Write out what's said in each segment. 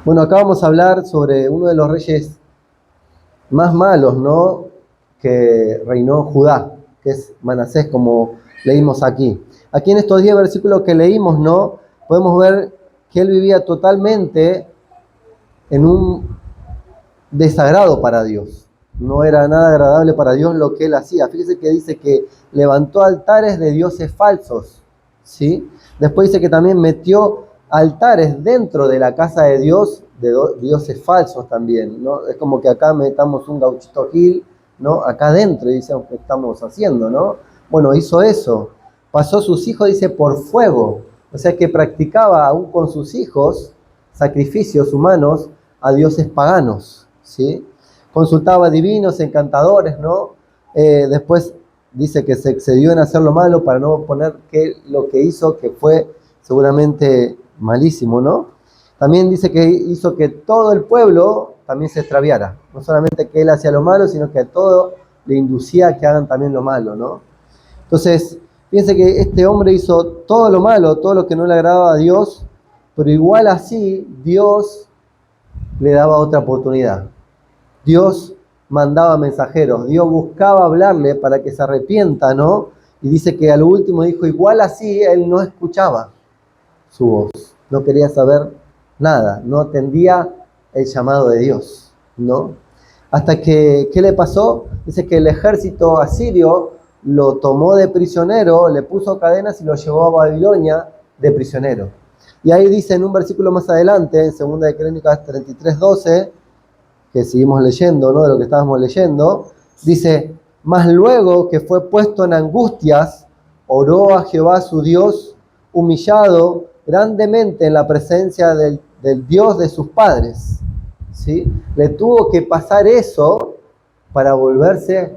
Bueno, acá vamos a hablar sobre uno de los reyes más malos, ¿no?, que reinó Judá, que es Manasés, como leímos aquí. Aquí en estos 10 versículos que leímos, ¿no?, podemos ver que él vivía totalmente en un desagrado para Dios. No era nada agradable para Dios lo que él hacía. Fíjese que dice que levantó altares de dioses falsos, ¿sí? Después dice que también metió altares dentro de la casa de Dios, de dioses falsos también, ¿no? Es como que acá metamos un gauchito Gil, ¿no?, acá dentro, y dice, ¿qué estamos haciendo, no? Bueno, hizo eso. Pasó a sus hijos, dice, por fuego. O sea que practicaba aún con sus hijos sacrificios humanos a dioses paganos, ¿sí? Consultaba divinos, encantadores, ¿no? Después dice que se excedió en hacer lo malo para no poner que lo que hizo, que fue seguramente malísimo, ¿no? También dice que hizo que todo el pueblo también se extraviara. No solamente que él hacía lo malo, sino que a todo le inducía a que hagan también lo malo, ¿no? Entonces, fíjense que este hombre hizo todo lo malo, todo lo que no le agradaba a Dios, pero igual así Dios le daba otra oportunidad. Dios mandaba mensajeros, Dios buscaba hablarle para que se arrepienta, ¿no? Y dice que a lo último dijo, igual así él no escuchaba su voz, no quería saber nada, no atendía el llamado de Dios, ¿no? Hasta que, ¿qué le pasó? Dice que el ejército asirio lo tomó de prisionero, le puso cadenas y lo llevó a Babilonia de prisionero. Y ahí dice en un versículo más adelante, en 2 de Crónicas 33:12, que seguimos leyendo, ¿no?, de lo que estábamos leyendo, dice, mas luego que fue puesto en angustias, oró a Jehová su Dios, humillado grandemente en la presencia del Dios de sus padres, ¿sí? Le tuvo que pasar eso para volverse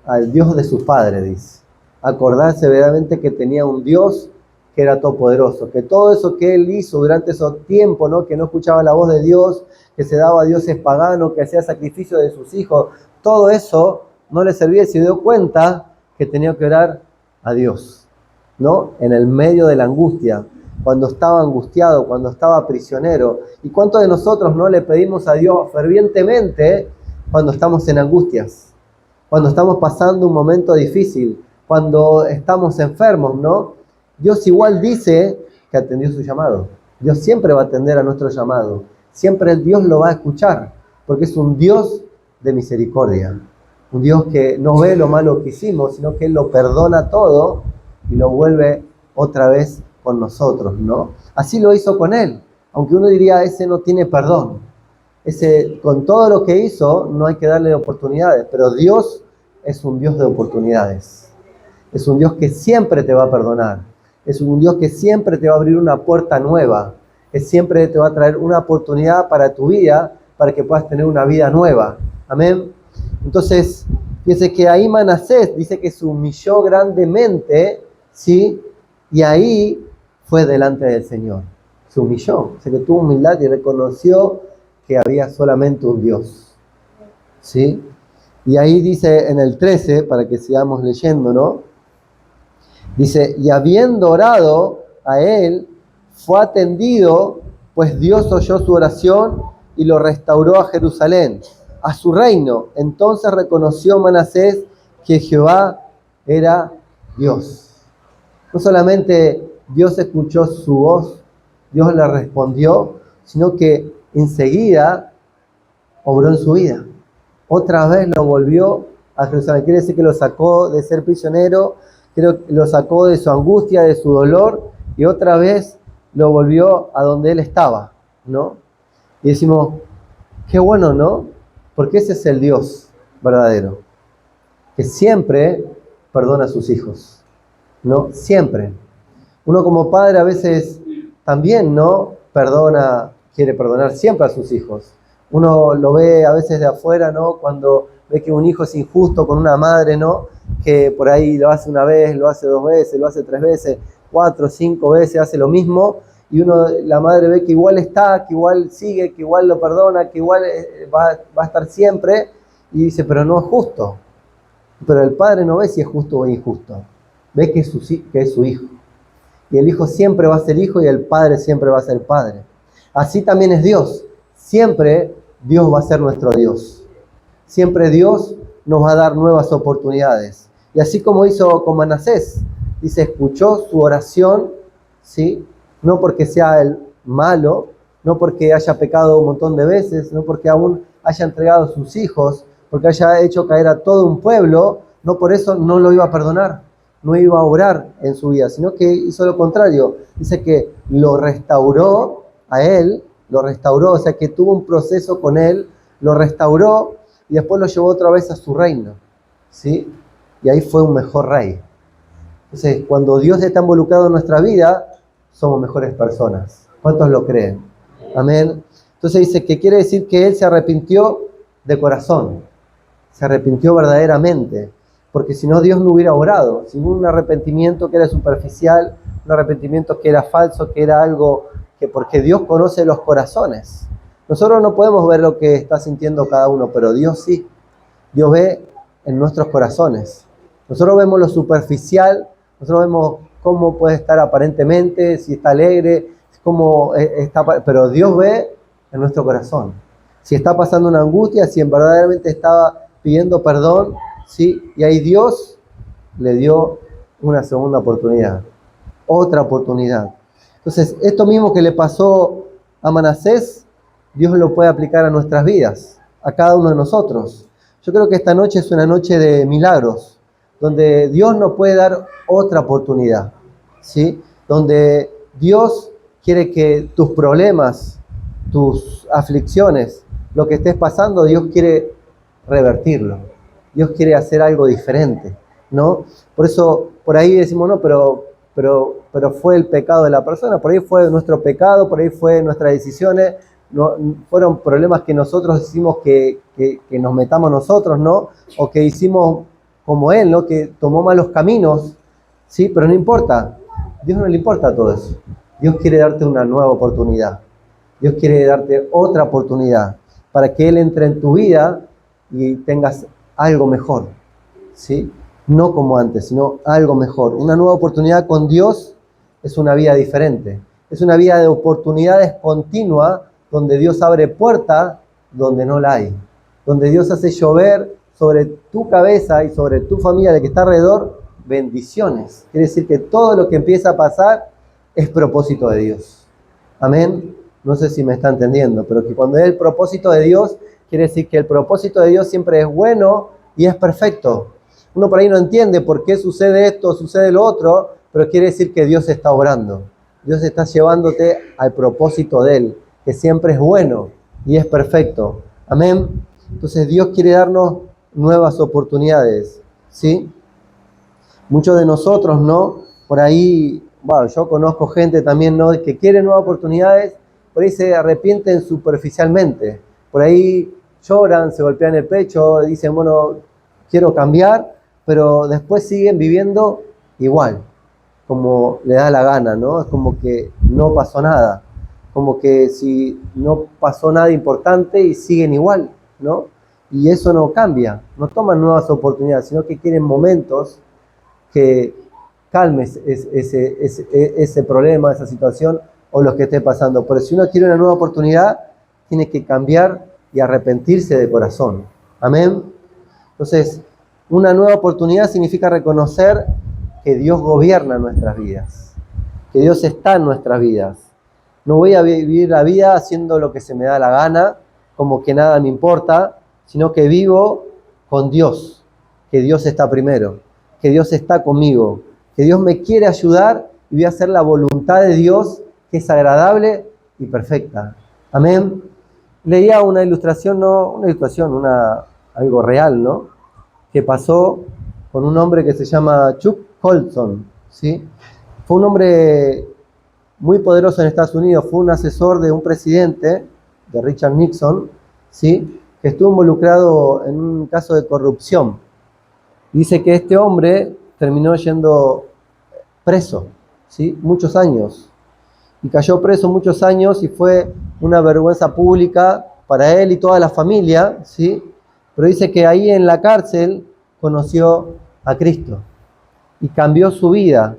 al Dios de sus padres, dice. Acordarse verdaderamente que tenía un Dios que era todopoderoso, que todo eso que él hizo durante esos tiempos, ¿no?, que no escuchaba la voz de Dios, que se daba a dioses paganos, que hacía sacrificio de sus hijos, todo eso no le servía y se dio cuenta que tenía que orar a Dios, ¿no?, en el medio de la angustia, cuando estaba angustiado, cuando estaba prisionero. ¿Y cuántos de nosotros no le pedimos a Dios fervientemente cuando estamos en angustias? Cuando estamos pasando un momento difícil, cuando estamos enfermos, ¿no? Dios igual dice que atendió su llamado. Dios siempre va a atender a nuestro llamado. Siempre el Dios lo va a escuchar, porque es un Dios de misericordia. Un Dios que no ve lo malo que hicimos, sino que Él lo perdona todo y lo vuelve otra vez con nosotros, ¿no? Así lo hizo con Él. Aunque uno diría, ese no tiene perdón. Ese, con todo lo que hizo, no hay que darle oportunidades, pero Dios es un Dios de oportunidades. Es un Dios que siempre te va a perdonar. Es un Dios que siempre te va a abrir una puerta nueva. Que siempre te va a traer una oportunidad para tu vida, para que puedas tener una vida nueva. Amén. Entonces, fíjense que ahí Manasés dice que se humilló grandemente, ¿sí? Y ahí fue delante del Señor. Se humilló. O sea que tuvo humildad y reconoció que había solamente un Dios, ¿sí? Y ahí dice en el 13, para que sigamos leyendo, ¿no? Dice, y habiendo orado a él, fue atendido, pues Dios oyó su oración y lo restauró a Jerusalén, a su reino. Entonces reconoció Manasés que Jehová era Dios. No solamente Dios escuchó su voz, Dios le respondió, sino que enseguida obró en su vida. Otra vez lo volvió a Jerusalén. Quiere decir que lo sacó de ser prisionero, creo que lo sacó de su angustia, de su dolor, y otra vez lo volvió a donde él estaba, ¿no? Y decimos, qué bueno, ¿no? Porque ese es el Dios verdadero, que siempre perdona a sus hijos, ¿no? Siempre. Uno como padre a veces también, ¿no?, quiere perdonar siempre a sus hijos. Uno lo ve a veces de afuera, ¿no?, cuando ve que un hijo es injusto con una madre, ¿no?, que por ahí lo hace una vez, lo hace 2 veces, lo hace 3 veces, 4, 5 veces, hace lo mismo, y la madre ve que igual está, que igual sigue, que igual lo perdona, que igual va a estar siempre, y dice, pero no es justo. Pero el padre no ve si es justo o injusto, ve que es su hijo. Y el hijo siempre va a ser hijo y el padre siempre va a ser padre. Así también es Dios. Siempre Dios va a ser nuestro Dios. Siempre Dios nos va a dar nuevas oportunidades. Y así como hizo con Manasés, dice, escuchó su oración, ¿sí? No porque sea el malo, no porque haya pecado un montón de veces, no porque aún haya entregado a sus hijos, porque haya hecho caer a todo un pueblo, no por eso no lo iba a perdonar, no iba a obrar en su vida, sino que hizo lo contrario. Dice que lo restauró a él, lo restauró, o sea que tuvo un proceso con él, lo restauró y después lo llevó otra vez a su reino, ¿sí? Y ahí fue un mejor rey. Entonces, cuando Dios está involucrado en nuestra vida, somos mejores personas. ¿Cuántos lo creen? Amén. Entonces dice que quiere decir que él se arrepintió de corazón, se arrepintió verdaderamente, porque si no Dios no hubiera obrado, sin un arrepentimiento que era superficial, un arrepentimiento que era falso, que era algo que porque Dios conoce los corazones. Nosotros no podemos ver lo que está sintiendo cada uno, pero Dios sí. Dios ve en nuestros corazones. Nosotros vemos lo superficial, nosotros vemos cómo puede estar aparentemente, si está alegre, cómo está, pero Dios ve en nuestro corazón. Si está pasando una angustia, si verdaderamente estaba pidiendo perdón, ¿sí? Y ahí Dios le dio una segunda oportunidad, otra oportunidad. Entonces, esto mismo que le pasó a Manasés, Dios lo puede aplicar a nuestras vidas, a cada uno de nosotros. Yo creo que esta noche es una noche de milagros, donde Dios nos puede dar otra oportunidad, ¿sí? Donde Dios quiere que tus problemas, tus aflicciones, lo que estés pasando, Dios quiere revertirlo. Dios quiere hacer algo diferente, ¿no? Por eso, por ahí decimos, no, pero fue el pecado de la persona, por ahí fue nuestro pecado, por ahí fue nuestras decisiones, no, fueron problemas que nosotros hicimos que nos metamos nosotros, ¿no? O que hicimos como él, ¿no? Que tomó malos caminos, ¿sí? Pero no importa, Dios no le importa todo eso. Dios quiere darte una nueva oportunidad. Dios quiere darte otra oportunidad para que Él entre en tu vida y tengas algo mejor, ¿sí? No como antes, sino algo mejor. Una nueva oportunidad con Dios es una vida diferente. Es una vida de oportunidades continua donde Dios abre puertas donde no la hay. Donde Dios hace llover sobre tu cabeza y sobre tu familia de que está alrededor bendiciones. Quiere decir que todo lo que empieza a pasar es propósito de Dios. Amén. No sé si me está entendiendo, pero que cuando es el propósito de Dios, quiere decir que el propósito de Dios siempre es bueno y es perfecto. Uno por ahí no entiende por qué sucede esto, sucede lo otro, pero quiere decir que Dios está obrando. Dios está llevándote al propósito de Él, que siempre es bueno y es perfecto. Amén. Entonces Dios quiere darnos nuevas oportunidades, ¿sí? Muchos de nosotros, ¿no? Por ahí, bueno, yo conozco gente también, ¿no? Que quiere nuevas oportunidades, por ahí se arrepienten superficialmente. Por ahí lloran, se golpean el pecho, dicen, bueno, quiero cambiar, pero después siguen viviendo igual, como le da la gana, ¿no? Es como que no pasó nada, como que si no pasó nada importante y siguen igual, ¿no? Y eso no cambia, no toman nuevas oportunidades, sino que quieren momentos que calmes ese problema, esa situación o lo que esté pasando. Pero si uno quiere una nueva oportunidad, tiene que cambiar y arrepentirse de corazón. Amén. Entonces, una nueva oportunidad significa reconocer que Dios gobierna nuestras vidas, que Dios está en nuestras vidas. No voy a vivir la vida haciendo lo que se me da la gana, como que nada me importa, sino que vivo con Dios, que Dios está primero, que Dios está conmigo, que Dios me quiere ayudar y voy a hacer la voluntad de Dios, que es agradable y perfecta. Amén. Leía una ilustración, no una ilustración, algo real, ¿no? Que pasó con un hombre que se llama Chuck Colson, ¿sí? Fue un hombre muy poderoso en Estados Unidos, fue un asesor de un presidente, de Richard Nixon, ¿sí? Que estuvo involucrado en un caso de corrupción. Dice que este hombre terminó yendo preso, ¿sí? Muchos años. Y cayó preso muchos años y fue una vergüenza pública para él y toda la familia, ¿sí? Pero dice que ahí en la cárcel conoció a Cristo y cambió su vida.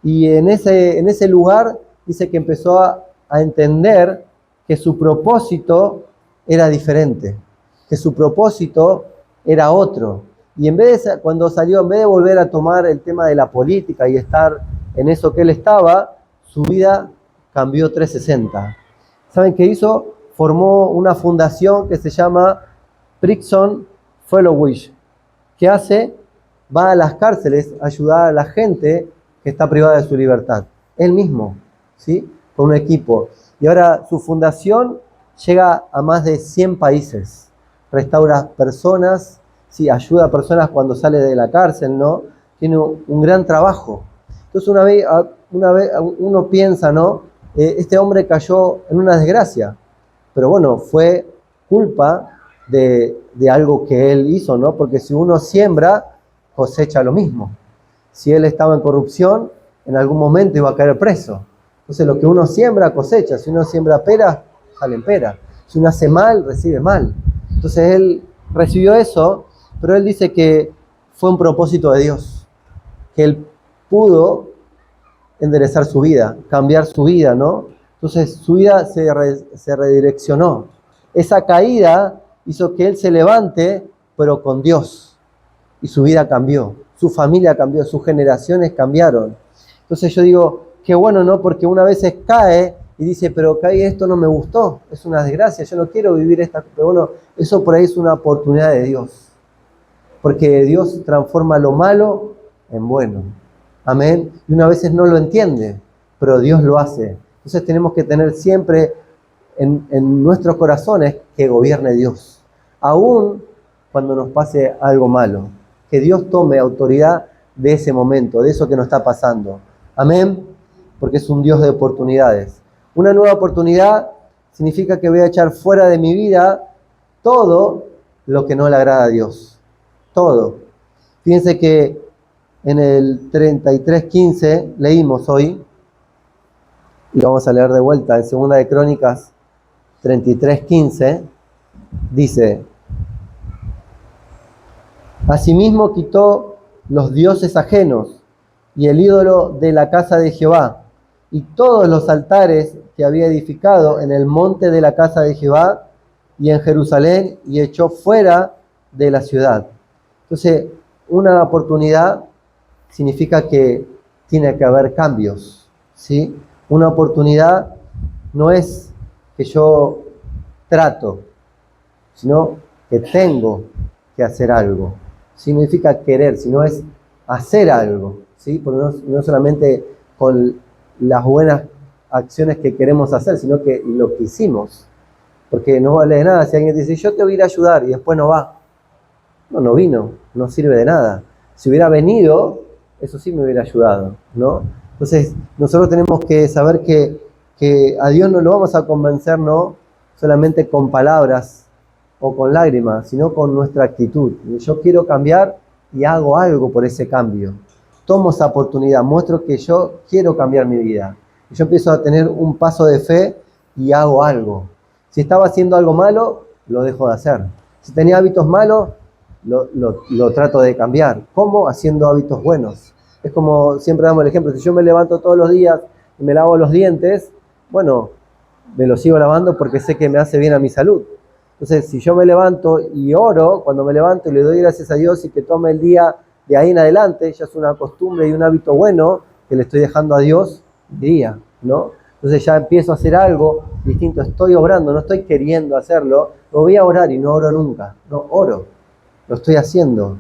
Y en ese lugar dice que empezó a entender que su propósito era diferente, que su propósito era otro. Y cuando salió, en vez de volver a tomar el tema de la política y estar en eso que él estaba, su vida cambió 360. ¿Saben qué hizo? Formó una fundación que se llama Prison Fellowship. ¿Qué hace? Va a las cárceles a ayudar a la gente que está privada de su libertad. Él mismo, ¿sí? Con un equipo. Y ahora su fundación llega a más de 100 países. Restaura personas, sí, ayuda a personas cuando sale de la cárcel, ¿no? Tiene un gran trabajo. Entonces una vez uno piensa, ¿no? Este hombre cayó en una desgracia. Pero bueno, fue culpa de algo que él hizo, ¿no? Porque si uno siembra, cosecha lo mismo. Si él estaba en corrupción, en algún momento iba a caer preso. Entonces lo que uno siembra, cosecha. Si uno siembra peras, salen peras. Si uno hace mal, recibe mal. Entonces él recibió eso, pero él dice que fue un propósito de Dios. Que él pudo enderezar su vida, cambiar su vida, ¿no? Entonces su vida se redireccionó. Esa caída hizo que él se levante, pero con Dios. Y su vida cambió, su familia cambió, sus generaciones cambiaron. Entonces yo digo, qué bueno, ¿no? Porque una vez cae y dice, pero caí, esto no me gustó, es una desgracia, yo no quiero vivir esta... Pero bueno, eso por ahí es una oportunidad de Dios. Porque Dios transforma lo malo en bueno. Amén. Y una vez no lo entiende, pero Dios lo hace. Entonces tenemos que tener siempre en nuestros corazones que gobierne Dios. Aún cuando nos pase algo malo. Que Dios tome autoridad de ese momento, de eso que nos está pasando. Amén. Porque es un Dios de oportunidades. Una nueva oportunidad significa que voy a echar fuera de mi vida todo lo que no le agrada a Dios. Todo. Fíjense que en el 33:15 leímos hoy, y vamos a leer de vuelta, en 2 de Crónicas 33:15, dice: Asimismo quitó los dioses ajenos y el ídolo de la casa de Jehová, y todos los altares que había edificado en el monte de la casa de Jehová y en Jerusalén, y echó fuera de la ciudad. Entonces, una oportunidad significa que tiene que haber cambios, ¿sí? Una oportunidad no es que yo trato, sino que tengo que hacer algo. Significa querer, sino es hacer algo, ¿sí? Porque no solamente con las buenas acciones que queremos hacer, sino que lo que hicimos. Porque no vale de nada si alguien dice, yo te voy a ir a ayudar, y después no va. No vino, no sirve de nada. Si hubiera venido, eso sí me hubiera ayudado, ¿no? Entonces, nosotros tenemos que saber que a Dios no lo vamos a convencer, no solamente con palabras o con lágrimas, sino con nuestra actitud. Yo quiero cambiar y hago algo por ese cambio. Tomo esa oportunidad, muestro que yo quiero cambiar mi vida. Y yo empiezo a tener un paso de fe y hago algo. Si estaba haciendo algo malo, lo dejo de hacer. Si tenía hábitos malos, lo trato de cambiar. ¿Cómo? Haciendo hábitos buenos. Es como siempre damos el ejemplo, si yo me levanto todos los días y me lavo los dientes, bueno, me los sigo lavando porque sé que me hace bien a mi salud. Entonces, si yo me levanto y oro, cuando me levanto y le doy gracias a Dios y que tome el día de ahí en adelante, ya es una costumbre y un hábito bueno que le estoy dejando a Dios mi día, ¿no? Entonces ya empiezo a hacer algo distinto, estoy obrando, no estoy queriendo hacerlo, no voy a orar y no oro nunca, no oro, lo estoy haciendo,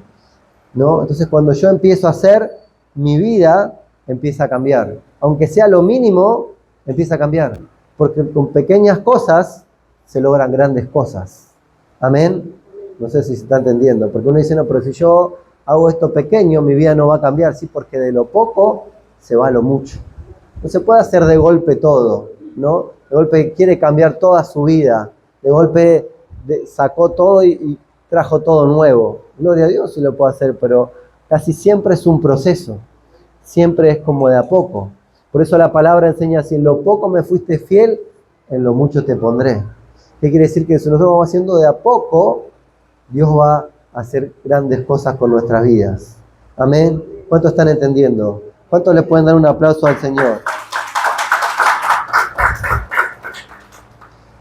¿no? Entonces cuando yo empiezo a hacer, mi vida empieza a cambiar, aunque sea lo mínimo, empieza a cambiar, porque con pequeñas cosas se logran grandes cosas. Amén. No sé si se está entendiendo, porque uno dice, no, pero si yo hago esto pequeño, mi vida no va a cambiar, sí, porque de lo poco se va a lo mucho. No se puede hacer de golpe todo, ¿no? De golpe quiere cambiar toda su vida, de golpe sacó todo y trajo todo nuevo. Gloria a Dios si lo puede hacer, pero casi siempre es un proceso, siempre es como de a poco. Por eso la palabra enseña, si en lo poco me fuiste fiel, en lo mucho te pondré. ¿Qué quiere decir? Que si nosotros vamos haciendo de a poco, Dios va a hacer grandes cosas con nuestras vidas. Amén. ¿Cuántos están entendiendo? ¿Cuántos le pueden dar un aplauso al Señor?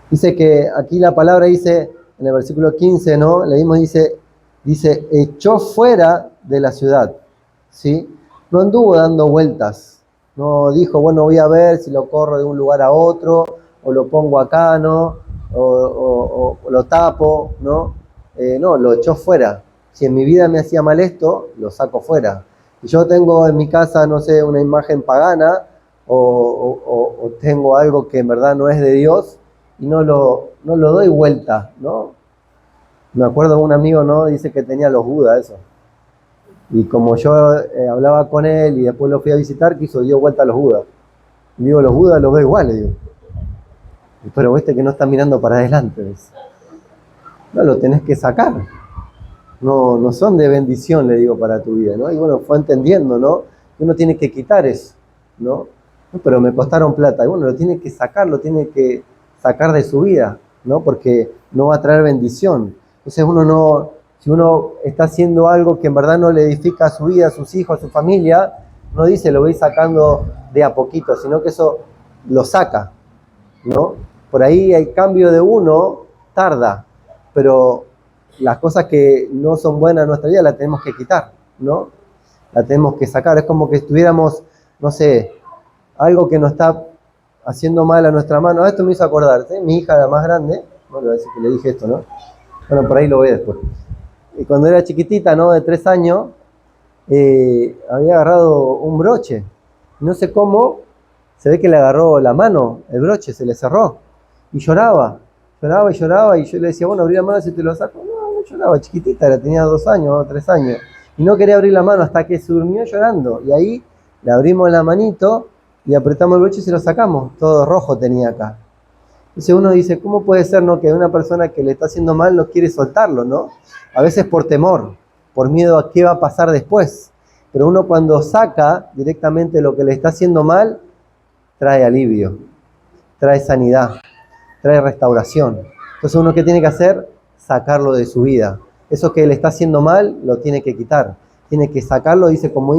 Dice que aquí la palabra dice, en el versículo 15, ¿no? Leímos, dice, echó fuera de la ciudad, ¿sí? No anduvo dando vueltas, no dijo, bueno, voy a ver si lo corro de un lugar a otro, o lo pongo acá, ¿no? O lo tapo, ¿no? No, lo echó fuera. Si en mi vida me hacía mal esto, lo saco fuera. Si yo tengo en mi casa, no sé, una imagen pagana, o tengo algo que en verdad no es de Dios, y no lo doy vuelta, ¿no? Me acuerdo de un amigo, ¿no? Dice que tenía los Budas, eso. Y como yo hablaba con él y después lo fui a visitar, dio vuelta a los Budas. Y digo, los Budas los veo igual, le digo. Pero viste que no está mirando para adelante, ¿ves? No, lo tenés que sacar. No son de bendición, le digo, para tu vida, ¿no? Y bueno, fue entendiendo, ¿no? Que uno tiene que quitar eso, ¿no? Pero me costaron plata. Y bueno, lo tiene que sacar, lo tiene que sacar de su vida, ¿no? Porque no va a traer bendición. Entonces si uno está haciendo algo que en verdad no le edifica a su vida, a sus hijos, a su familia, no dice lo voy sacando de a poquito, sino que eso lo saca, ¿no? Por ahí el cambio de uno tarda, pero las cosas que no son buenas en nuestra vida las tenemos que quitar, ¿no? Las tenemos que sacar. Es como que estuviéramos, no sé, algo que nos está haciendo mal a nuestra mano. Esto me hizo acordar, ¿sí? Mi hija, la más grande, no le voy a decir que le dije esto, ¿no? Bueno, por ahí lo voy después. Y cuando era chiquitita, ¿no? De 3 años, había agarrado un broche. No sé cómo, se ve que le agarró la mano, el broche, se le cerró. Y lloraba, lloraba y lloraba. Y yo le decía, bueno, abrí la mano si te lo saco. No lloraba, chiquitita, tenía 2 años, 3 años. Y no quería abrir la mano hasta que se durmió llorando. Y ahí le abrimos la manito y apretamos el broche y se lo sacamos. Todo rojo tenía acá. Entonces uno dice, ¿cómo puede ser, no, que una persona que le está haciendo mal no quiere soltarlo, ¿no? A veces por temor, por miedo a qué va a pasar después. Pero uno cuando saca directamente lo que le está haciendo mal, trae alivio, trae sanidad, trae restauración. Entonces uno, ¿qué tiene que hacer? Sacarlo de su vida. Eso que le está haciendo mal, lo tiene que quitar. Tiene que sacarlo, dice, como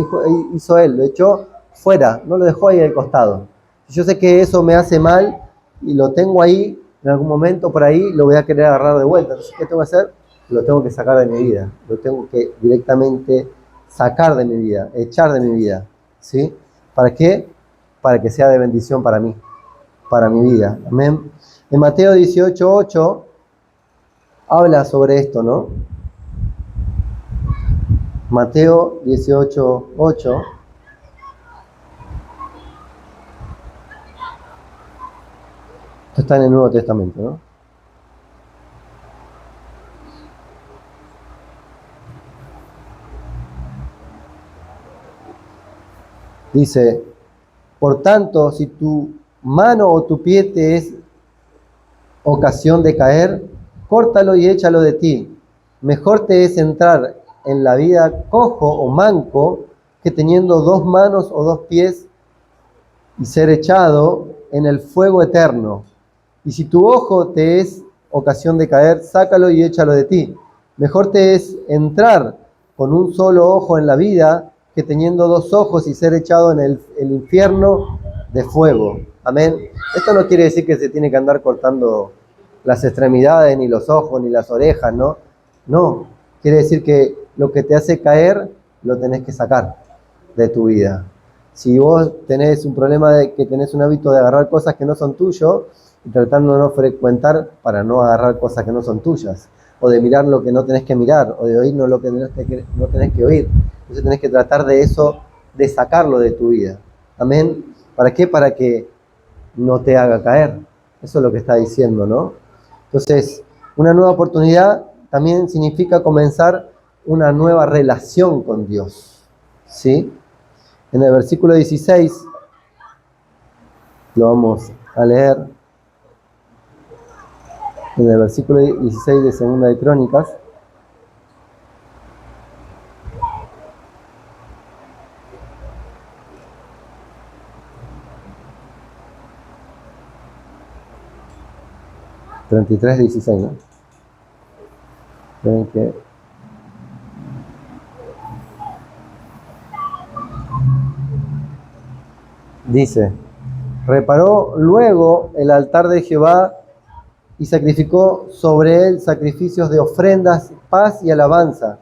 hizo él, lo echó fuera, no lo dejó ahí al costado. Si yo sé que eso me hace mal y lo tengo ahí, en algún momento por ahí lo voy a querer agarrar de vuelta. Entonces, ¿qué tengo que hacer? Lo tengo que sacar de mi vida. Lo tengo que directamente sacar de mi vida, echar de mi vida. ¿Sí? ¿Para qué? Para que sea de bendición para mí, para mi vida. Amén. En Mateo 18:8 habla sobre esto, ¿no? Mateo 18:8. Esto está en el Nuevo Testamento, ¿no? Dice, por tanto, si tu mano o tu pie te es ocasión de caer, córtalo y échalo de ti. Mejor te es entrar en la vida cojo o manco que teniendo 2 manos o 2 pies y ser echado en el fuego eterno. Y si tu ojo te es ocasión de caer, sácalo y échalo de ti. Mejor te es entrar con un solo ojo en la vida que teniendo 2 ojos y ser echado en el infierno de fuego. Amén. Esto no quiere decir que se tiene que andar cortando las extremidades, ni los ojos, ni las orejas, ¿no? No, quiere decir que lo que te hace caer, lo tenés que sacar de tu vida. Si vos tenés un problema de que tenés un hábito de agarrar cosas que no son tuyos, y tratando de no frecuentar para no agarrar cosas que no son tuyas, o de mirar lo que no tenés que mirar, o de oír lo que no tenés que oír. Entonces tenés que tratar de eso, de sacarlo de tu vida. Amén. ¿Para qué? Para que no te haga caer. Eso es lo que está diciendo, ¿no? Entonces, una nueva oportunidad también significa comenzar una nueva relación con Dios, ¿sí? En el versículo 16, lo vamos a leer, en el versículo 16 de Segunda de Crónicas, $33, 16, ¿no? Ven que dice, reparó luego el altar de Jehová y sacrificó sobre él sacrificios de ofrendas, paz y alabanza,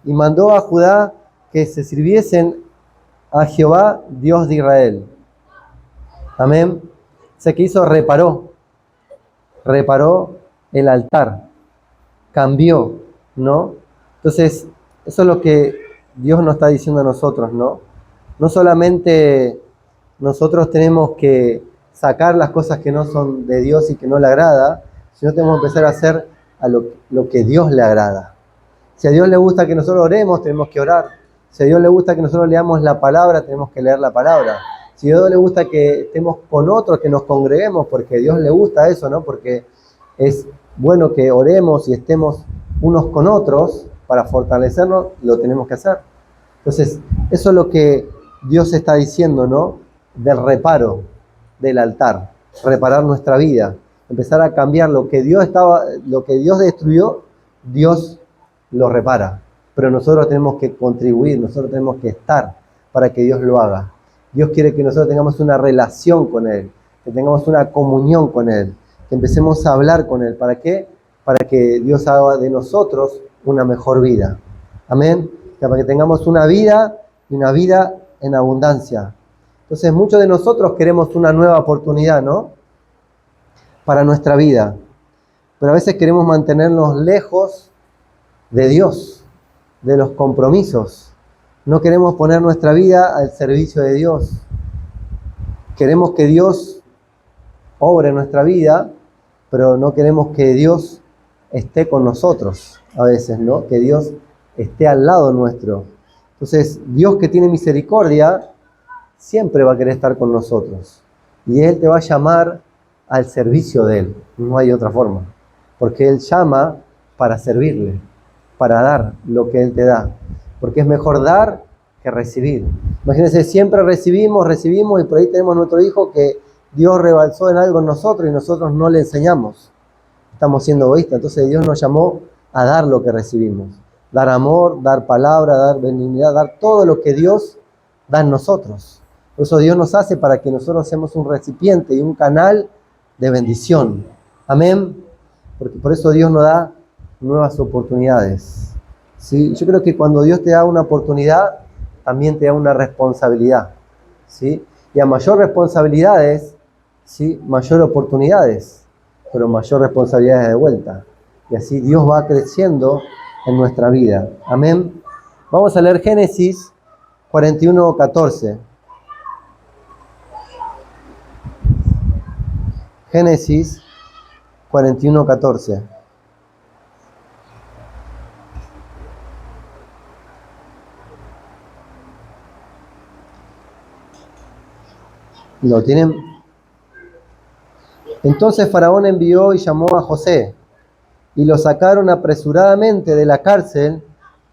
y mandó a Judá que se sirviesen a Jehová, Dios de Israel. Amén. O sea, que hizo, reparó el altar, cambió, ¿no? Entonces, eso es lo que Dios nos está diciendo a nosotros, ¿no? No solamente nosotros tenemos que sacar las cosas que no son de Dios y que no le agrada, sino tenemos que empezar a hacer a lo que Dios le agrada. Si a Dios le gusta que nosotros oremos, tenemos que orar. Si a Dios le gusta que nosotros leamos la palabra, tenemos que leer la palabra. Si a Dios le gusta que estemos con otros, que nos congreguemos, porque a Dios le gusta eso, ¿no? Porque es bueno que oremos y estemos unos con otros para fortalecernos, lo tenemos que hacer. Entonces, eso es lo que Dios está diciendo, ¿no? Del reparo del altar, reparar nuestra vida, empezar a cambiar lo que Dios destruyó, Dios lo repara. Pero nosotros tenemos que contribuir, nosotros tenemos que estar para que Dios lo haga. Dios quiere que nosotros tengamos una relación con Él, que tengamos una comunión con Él, que empecemos a hablar con Él. ¿Para qué? Para que Dios haga de nosotros una mejor vida. Amén. Para que tengamos una vida y una vida en abundancia. Entonces, muchos de nosotros queremos una nueva oportunidad, ¿no? Para nuestra vida. Pero a veces queremos mantenernos lejos de Dios, de los compromisos. No queremos poner nuestra vida al servicio de Dios. Queremos que Dios obre en nuestra vida, pero no queremos que Dios esté con nosotros a veces, ¿no? Que Dios esté al lado nuestro. Entonces, Dios, que tiene misericordia, siempre va a querer estar con nosotros. Y Él te va a llamar al servicio de Él. No hay otra forma. Porque Él llama para servirle, para dar lo que Él te da. Porque es mejor dar que recibir. Imagínense, siempre recibimos y por ahí tenemos nuestro hijo que Dios rebalsó en algo en nosotros y nosotros no le enseñamos. Estamos siendo egoístas. Entonces Dios nos llamó a dar lo que recibimos. Dar amor, dar palabra, dar benignidad, dar todo lo que Dios da en nosotros. Por eso Dios nos hace para que nosotros seamos un recipiente y un canal de bendición. Amén. Porque por eso Dios nos da nuevas oportunidades. ¿Sí? Yo creo que cuando Dios te da una oportunidad, también te da una responsabilidad. ¿Sí? Y a mayor responsabilidades, ¿sí? Mayor oportunidades, pero mayor responsabilidades de vuelta. Y así Dios va creciendo en nuestra vida. Amén. Vamos a leer Génesis 41:14. Génesis 41:14. ¿Lo tienen? Entonces Faraón envió y llamó a José, y lo sacaron apresuradamente de la cárcel,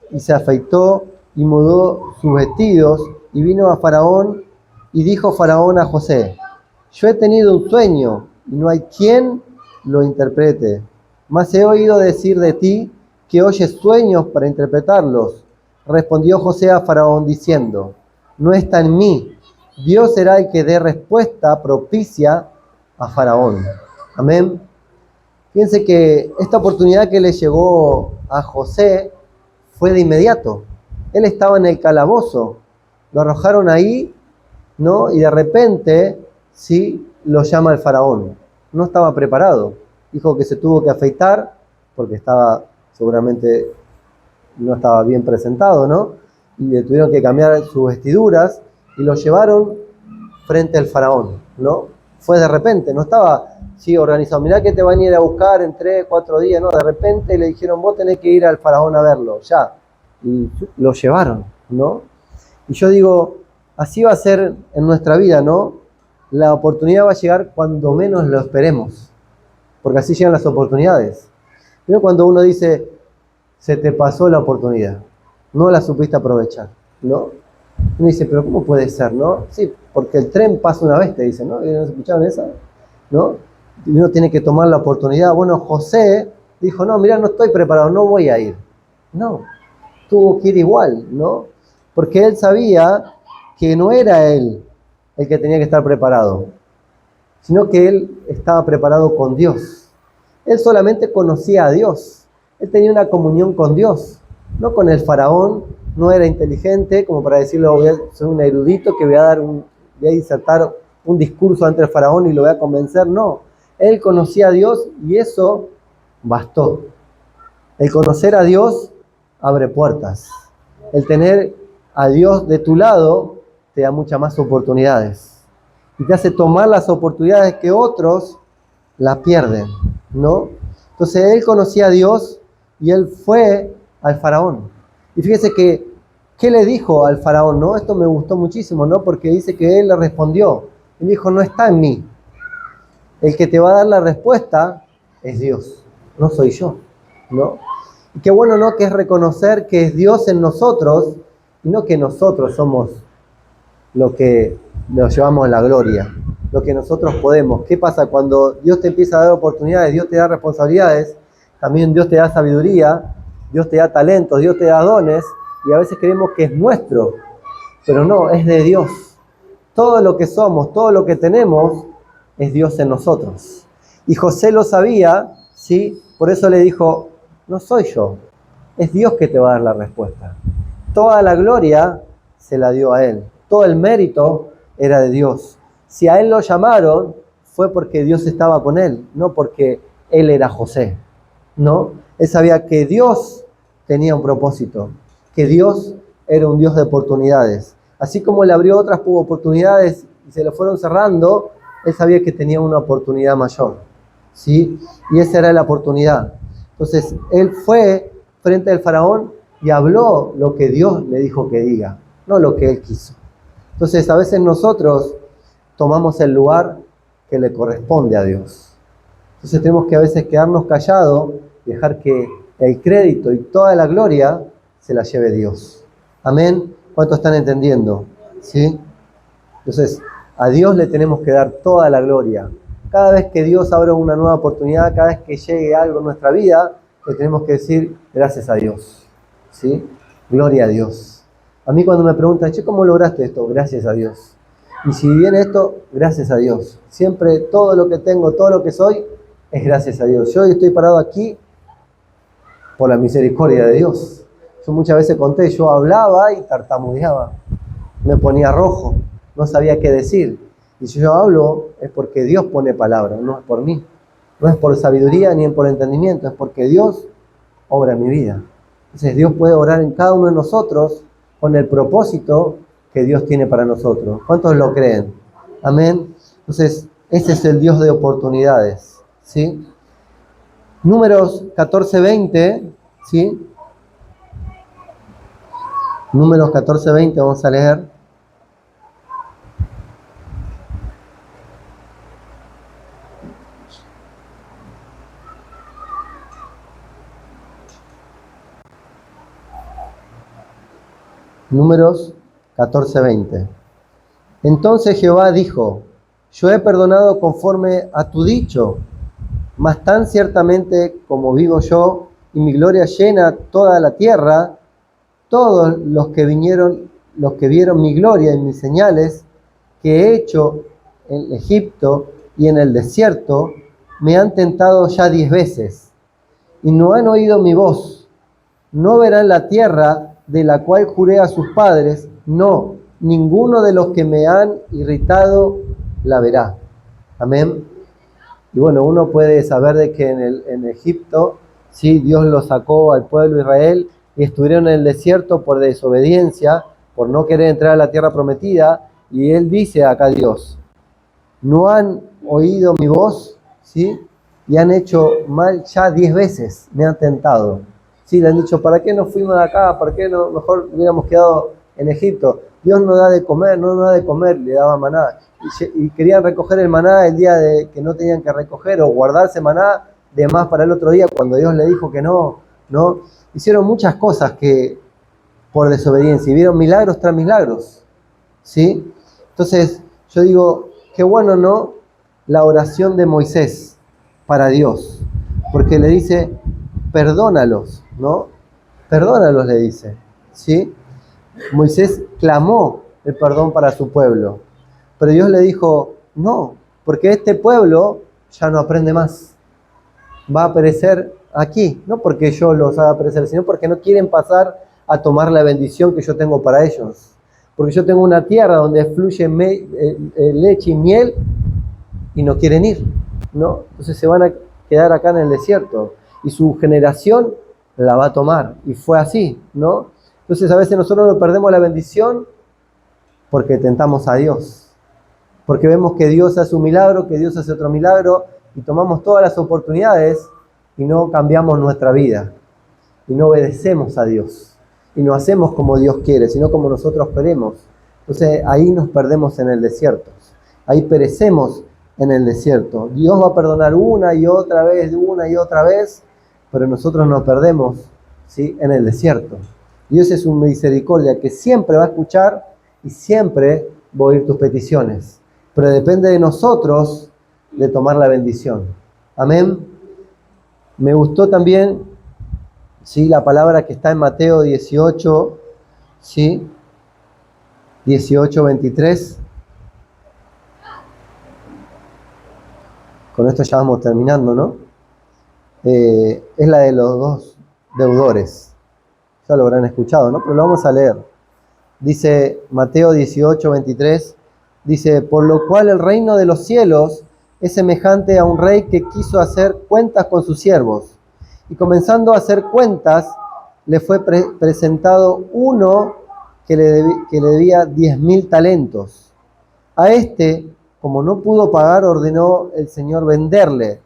y se afeitó y mudó sus vestidos, y vino a Faraón, y dijo Faraón a José: yo he tenido un sueño, y no hay quien lo interprete. Mas he oído decir de ti que oyes sueños para interpretarlos. Respondió José a Faraón diciendo: no está en mí. Dios será el que dé respuesta propicia a Faraón. Amén. Fíjense que esta oportunidad que le llegó a José fue de inmediato. Él estaba en el calabozo, lo arrojaron ahí, ¿no? Y de repente, sí, lo llama el faraón. No estaba preparado. Dijo que se tuvo que afeitar porque estaba, seguramente no estaba bien presentado, ¿no? Y le tuvieron que cambiar sus vestiduras y lo llevaron frente al faraón, ¿no? Fue de repente, no estaba organizado. Mirá que te van a ir a buscar en 3, 4 días, ¿no? De repente le dijeron: vos tenés que ir al faraón a verlo, ya. Y lo llevaron, ¿no? Y yo digo, así va a ser en nuestra vida, ¿no? La oportunidad va a llegar cuando menos lo esperemos, porque así llegan las oportunidades. Pero cuando uno dice: se te pasó la oportunidad, no la supiste aprovechar, ¿no? Uno dice: pero ¿cómo puede ser, no? Sí, porque el tren pasa una vez, te dicen, ¿no? ¿No escucharon esa? ¿No? Y uno tiene que tomar la oportunidad. Bueno, José dijo: no, mira, no estoy preparado, no voy a ir. No, tuvo que ir igual, ¿no? Porque él sabía que no era él el que tenía que estar preparado, sino que él estaba preparado con Dios. Él solamente conocía a Dios. Él tenía una comunión con Dios, no con el faraón. No era inteligente como para decirle, soy un erudito que voy a disertar un discurso ante el faraón y lo voy a convencer. No, él conocía a Dios y eso bastó. El conocer a Dios abre puertas. El tener a Dios de tu lado te da muchas más oportunidades y te hace tomar las oportunidades que otros las pierden, ¿no? Entonces él conocía a Dios y él fue al faraón. Y fíjese que, ¿qué le dijo al faraón, no? Esto me gustó muchísimo, ¿no? Porque dice que él le respondió. Él dijo, no está en mí. El que te va a dar la respuesta es Dios, no soy yo, ¿no? Y qué bueno, ¿no? Que es reconocer que es Dios en nosotros y no que nosotros somos lo que nos llevamos la gloria, lo que nosotros podemos. ¿Qué pasa cuando Dios te empieza a dar oportunidades, Dios te da responsabilidades, también Dios te da sabiduría, Dios te da talentos, Dios te da dones, y a veces creemos que es nuestro, pero no, es de Dios. Todo lo que somos, todo lo que tenemos, es Dios en nosotros. Y José lo sabía, ¿sí? Por eso le dijo, no soy yo, es Dios que te va a dar la respuesta. Toda la gloria se la dio a él. Todo el mérito era de Dios. Si a él lo llamaron, fue porque Dios estaba con él, no porque él era José, ¿no? Él sabía que Dios tenía un propósito, que Dios era un Dios de oportunidades. Así como le abrió otras oportunidades y se le fueron cerrando, él sabía que tenía una oportunidad mayor, ¿sí? Y esa era la oportunidad. Entonces, él fue frente al faraón y habló lo que Dios le dijo que diga, no lo que él quiso. Entonces, a veces nosotros tomamos el lugar que le corresponde a Dios. Entonces, tenemos que a veces quedarnos callados, dejar que el crédito y toda la gloria se la lleve Dios. Amén. ¿Cuántos están entendiendo? ¿Sí? Entonces, a Dios le tenemos que dar toda la gloria. Cada vez que Dios abre una nueva oportunidad, cada vez que llegue algo en nuestra vida, le tenemos que decir gracias a Dios. ¿Sí? Gloria a Dios. A mí cuando me preguntan, che, ¿cómo lograste esto? Gracias a Dios. Y si viene esto, gracias a Dios. Siempre todo lo que tengo, todo lo que soy, es gracias a Dios. Yo hoy estoy parado aquí por la misericordia de Dios. Yo muchas veces conté, yo hablaba y tartamudeaba. Me ponía rojo, no sabía qué decir. Y si yo hablo es porque Dios pone palabras, no es por mí. No es por sabiduría ni por entendimiento, es porque Dios obra en mi vida. Entonces Dios puede obrar en cada uno de nosotros con el propósito que Dios tiene para nosotros. ¿Cuántos lo creen? Amén. Entonces, ese es el Dios de oportunidades, ¿sí? Números 14:20, ¿sí? Números 14:20 vamos a leer. Números 14:20. Entonces Jehová dijo, yo he perdonado conforme a tu dicho, mas tan ciertamente como vivo yo y mi gloria llena toda la tierra, todos los que vieron mi gloria y mis señales que he hecho en Egipto y en el desierto, me han tentado ya 10 veces y no han oído mi voz. No verán la tierra de la cual juré a sus padres, no, ninguno de los que me han irritado la verá. Amén. Y bueno, uno puede saber de que en Egipto, sí, Dios lo sacó al pueblo de Israel y estuvieron en el desierto por desobediencia, por no querer entrar a la tierra prometida. Y él dice acá Dios, no han oído mi voz, ¿sí? Y han hecho mal ya 10 veces, me han tentado. Sí, le han dicho, ¿para qué nos fuimos de acá? ¿Para qué no mejor hubiéramos quedado en Egipto? Dios no da de comer, no nos da de comer, le daba maná. Y querían recoger el maná el día de que no tenían que recoger o guardarse maná de más para el otro día cuando Dios le dijo que no, ¿no? Hicieron muchas cosas que por desobediencia y vieron milagros tras milagros, ¿sí? Entonces, yo digo, qué bueno, ¿no? La oración de Moisés para Dios, porque le dice, perdónalos, ¿no? Perdónalos, le dice, ¿sí? Moisés clamó el perdón para su pueblo, pero Dios le dijo, no, porque este pueblo ya no aprende más. va a perecer aquí, no porque yo los haga perecer, sino porque no quieren pasar a tomar la bendición que yo tengo para ellos. Porque yo tengo una tierra donde fluye leche y miel y no quieren ir, ¿no? Entonces se van a quedar acá en el desierto y su generación la va a tomar. Y fue así, ¿no? Entonces a veces nosotros no perdemos la bendición porque tentamos a Dios. Porque vemos que Dios hace un milagro, que Dios hace otro milagro y tomamos todas las oportunidades y no cambiamos nuestra vida. Y no obedecemos a Dios. Y no hacemos como Dios quiere, sino como nosotros queremos. Entonces ahí nos perdemos en el desierto. Ahí perecemos en el desierto. Dios va a perdonar una y otra vez, pero nosotros nos perdemos, ¿sí?, en el desierto. Dios es un misericordia que siempre va a escuchar y siempre va a oír tus peticiones. Pero depende de nosotros de tomar la bendición. Amén. Me gustó también, ¿sí?, la palabra que está en Mateo 18, ¿sí?, 18:23. Con esto ya vamos terminando, ¿no? Es la de los dos deudores. Ya lo habrán escuchado, ¿no? Pero lo vamos a leer. Dice Mateo 18:23, dice: por lo cual el reino de los cielos es semejante a un rey que quiso hacer cuentas con sus siervos. Y comenzando a hacer cuentas, le fue presentado uno que le debía 10.000 talentos. A este, como no pudo pagar, ordenó el Señor venderle,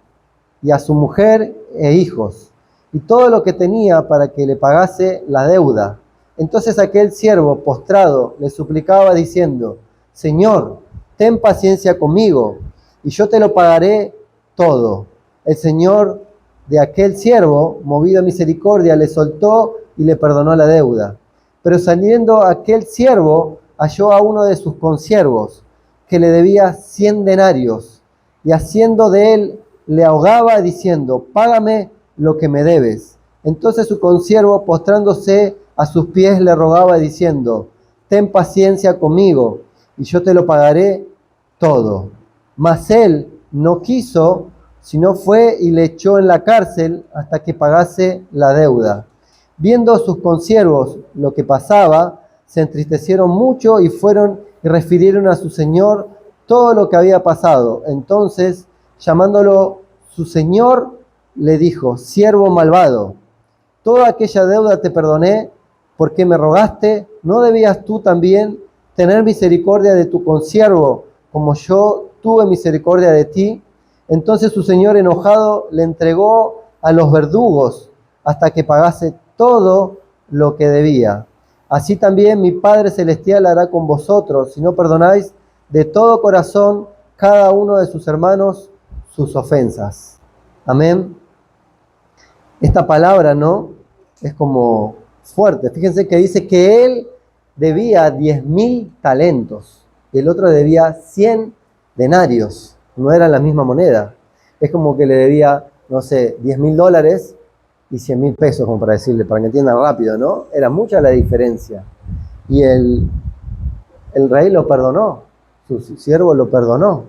y a su mujer e hijos, y todo lo que tenía para que le pagase la deuda. Entonces aquel siervo, postrado, le suplicaba diciendo: Señor, ten paciencia conmigo, y yo te lo pagaré todo. El Señor de aquel siervo, movido a misericordia, le soltó y le perdonó la deuda. Pero saliendo aquel siervo, halló a uno de sus consiervos, que le debía 100 denarios, y haciendo de él, le ahogaba diciendo: págame lo que me debes. Entonces su consiervo, postrándose a sus pies, le rogaba diciendo: ten paciencia conmigo, y yo te lo pagaré todo. Mas él no quiso, sino fue y le echó en la cárcel hasta que pagase la deuda. Viendo sus consiervos lo que pasaba, se entristecieron mucho y fueron y refirieron a su señor todo lo que había pasado. Entonces, llamándolo su señor, le dijo: siervo malvado, toda aquella deuda te perdoné porque me rogaste. ¿No debías tú también tener misericordia de tu consiervo como yo tuve misericordia de ti? Entonces su señor, enojado, le entregó a los verdugos hasta que pagase todo lo que debía. Así también mi Padre Celestial hará con vosotros, si no perdonáis de todo corazón cada uno de sus hermanos sus ofensas. Amén. Esta palabra, ¿no?, es como fuerte. Fíjense que dice que él debía 10.000 talentos y el otro debía 100 denarios. No eran la misma moneda. Es como que le debía, no sé, $10.000 y 100.000 pesos, como para decirle, para que entiendan rápido, ¿no? Era mucha la diferencia. Y el rey lo perdonó, su siervo lo perdonó.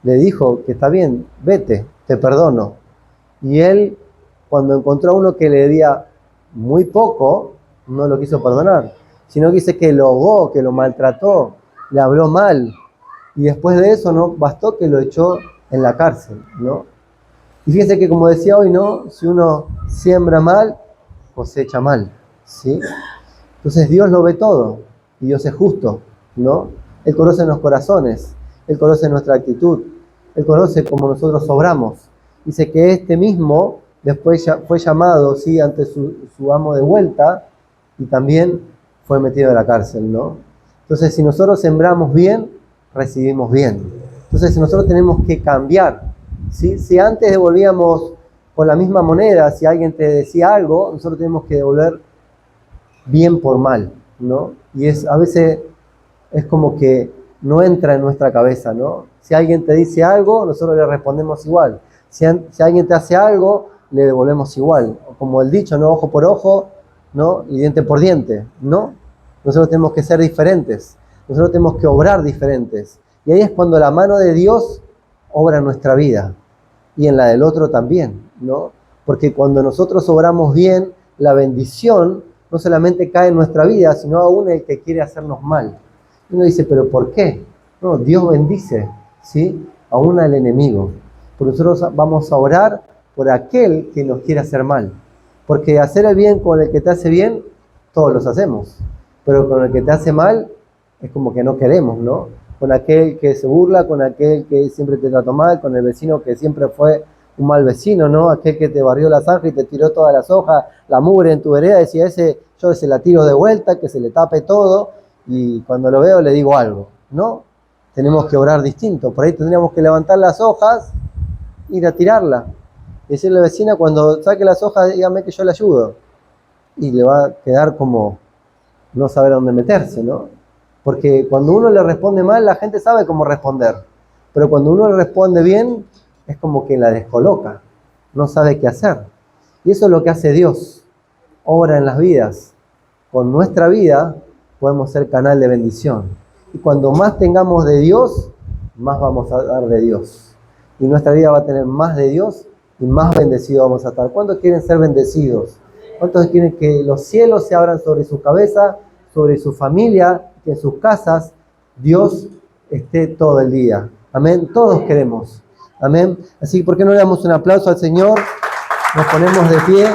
Le dijo que está bien, vete, te perdono. Y él, cuando encontró a uno que le debía muy poco, no lo quiso perdonar, sino que dice que lo ahogó, que lo maltrató, le habló mal. Y después de eso, no bastó que lo echó en la cárcel, ¿no? Y fíjense que, como decía hoy, ¿no?, si uno siembra mal, cosecha mal, ¿sí? Entonces Dios lo ve todo, y Dios es justo, ¿no? Él conoce los corazones, Él conoce nuestra actitud, Él conoce cómo nosotros obramos. Dice que este mismo después fue llamado, ¿sí?, ante su amo de vuelta, y también fue metido a la cárcel, ¿no? Entonces, si nosotros sembramos bien, recibimos bien. Entonces, si nosotros tenemos que cambiar, ¿sí? Si antes devolvíamos con la misma moneda, si alguien te decía algo, nosotros tenemos que devolver bien por mal, ¿no? Y a veces es como que no entra en nuestra cabeza, ¿no? Si alguien te dice algo, nosotros le respondemos igual. Si alguien te hace algo, le devolvemos igual. Como el dicho, ¿no? Ojo por ojo, ¿no?, y diente por diente, ¿no? Nosotros tenemos que ser diferentes. Nosotros tenemos que obrar diferentes. Y ahí es cuando la mano de Dios obra en nuestra vida. Y en la del otro también. ¿no? Porque cuando nosotros obramos bien, la bendición no solamente cae en nuestra vida, sino aún el que quiere hacernos mal. Y uno dice, ¿pero por qué? No, Dios bendice, ¿sí? Aún al enemigo. Porque nosotros vamos a orar por aquel que nos quiere hacer mal. Porque hacer el bien con el que te hace bien, todos los hacemos. Pero con el que te hace mal, es como que no queremos, ¿no? Con aquel que se burla, con aquel que siempre te trató mal, con el vecino que siempre fue un mal vecino, ¿no? Aquel que te barrió la zanja y te tiró todas las hojas, la mugre en tu vereda, decía, yo se la tiro de vuelta, que se le tape todo, y cuando lo veo le digo algo, ¿no? Tenemos que orar distinto, por ahí tendríamos que levantar las hojas, ir a tirarla, y decirle a la vecina, cuando saque las hojas, dígame que yo le ayudo, y le va a quedar como no saber a dónde meterse, ¿no? Porque cuando uno le responde mal, la gente sabe cómo responder. Pero cuando uno le responde bien, es como que la descoloca. No sabe qué hacer. Y eso es lo que hace Dios. Obra en las vidas. Con nuestra vida podemos ser canal de bendición. Y cuando más tengamos de Dios, más vamos a dar de Dios. Y nuestra vida va a tener más de Dios y más bendecidos vamos a estar. ¿Cuántos quieren ser bendecidos? ¿Cuántos quieren que los cielos se abran sobre su cabeza, sobre su familia, que en sus casas Dios esté todo el día? Amén. Todos queremos. Amén. Así que, ¿por qué no le damos un aplauso al Señor? Nos ponemos de pie.